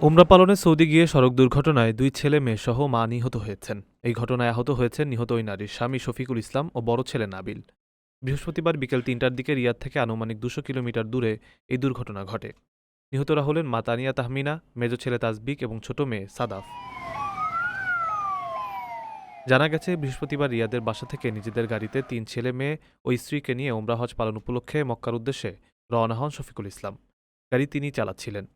ওমরা পালনে সৌদি গিয়ে সড়ক দুর্ঘটনায় ২ ছেলে মেয়ে সহ মা নিহত হয়েছেন। এই ঘটনায় আহত হয়েছেন নিহত ওই নারীর স্বামী শফিকুল ইসলাম ও বড় ছেলে নাবিল। বৃহস্পতিবার বিকেল ৩টার দিকে রিয়াদ থেকে আনুমানিক ২০০ কিলোমিটার দূরে এই দুর্ঘটনা ঘটে। নিহতরা হলেন মা তানিয়া তাহমিনা, মেজ ছেলে তাসবিক এবং ছোট মেয়ে সাদাফ। জানা গেছে, বৃহস্পতিবার রিয়াদের বাসা থেকে নিজেদের গাড়িতে ৩ ছেলে মেয়ে ও স্ত্রীকে নিয়ে ওমরা হজ পালন উপলক্ষে মক্কার উদ্দেশ্যে রওনা হন শফিকুল ইসলাম। গাড়ি তিনিই চালাচ্ছিলেন।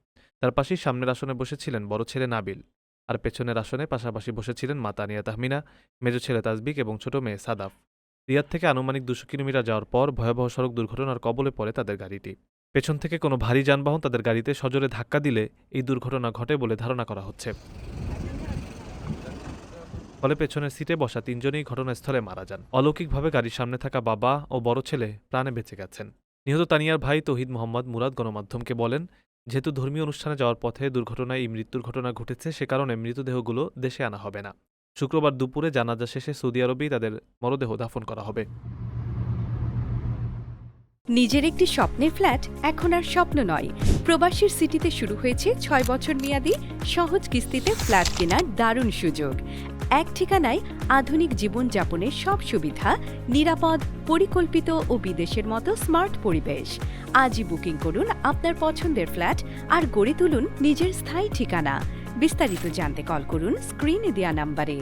তার পাশেই সামনের আসনে বসেছিলেন বড় ছেলে নাবিল, আর পেছনের আসনে পাশাপাশি বসেছিলেন মা তানিয়া তাহমিনা, মেজ ছেলে তাসবিক এবং ছোট মেয়ে সাদাফ। রিয়াদ থেকে আনুমানিক ২০০ কিলোমিটার যাওয়ার পর ভয়াবহ সড়ক দুর্ঘটনার কবলে পড়ে তাদের গাড়িটি। পেছন থেকে কোনো ভারী যানবাহন তাদের গাড়িতে সজোরে ধাক্কা দিলে এই দুর্ঘটনা ঘটে বলে ধারণা করা হচ্ছে। ফলে পেছনের সিটে বসা ৩ জনেই ঘটনাস্থলে মারা যান। অলৌকিকভাবে গাড়ির সামনে থাকা বাবা ও বড় ছেলে প্রাণে বেঁচে গেছেন। নিহত তানিয়ার ভাই তৌহিদ মোহাম্মদ মুরাদ গণমাধ্যমকে বলেন, যেহেতু ধর্মীয় অনুষ্ঠানে যাওয়ার পথে দুর্ঘটনায় এই মৃত্যুর ঘটনা ঘটেছে, সে কারণে মৃতদেহগুলো দেশে আনা হবে না। শুক্রবার দুপুরে জানাজা শেষে সৌদি আরবেই তাদের মরদেহ দাফন করা হবে। নিজের একটি স্বপ্নের ফ্ল্যাট এখন আর স্বপ্ন নয়। প্রবাসীর সিটিতে শুরু হয়েছে ৬ বছর মেয়াদী সহজ কিস্তিতে ফ্ল্যাট কেনার দারুণ সুযোগ। এক ঠিকানায় আধুনিক জীবনযাপনের সব সুবিধা, নিরাপদ, পরিকল্পিত ও বিদেশের মতো স্মার্ট পরিবেশ। আজই বুকিং করুন আপনার পছন্দের ফ্ল্যাট আর গড়ে তুলুন নিজের স্থায়ী ঠিকানা। বিস্তারিত জানতে কল করুন স্ক্রিনে দেয়া নাম্বারে।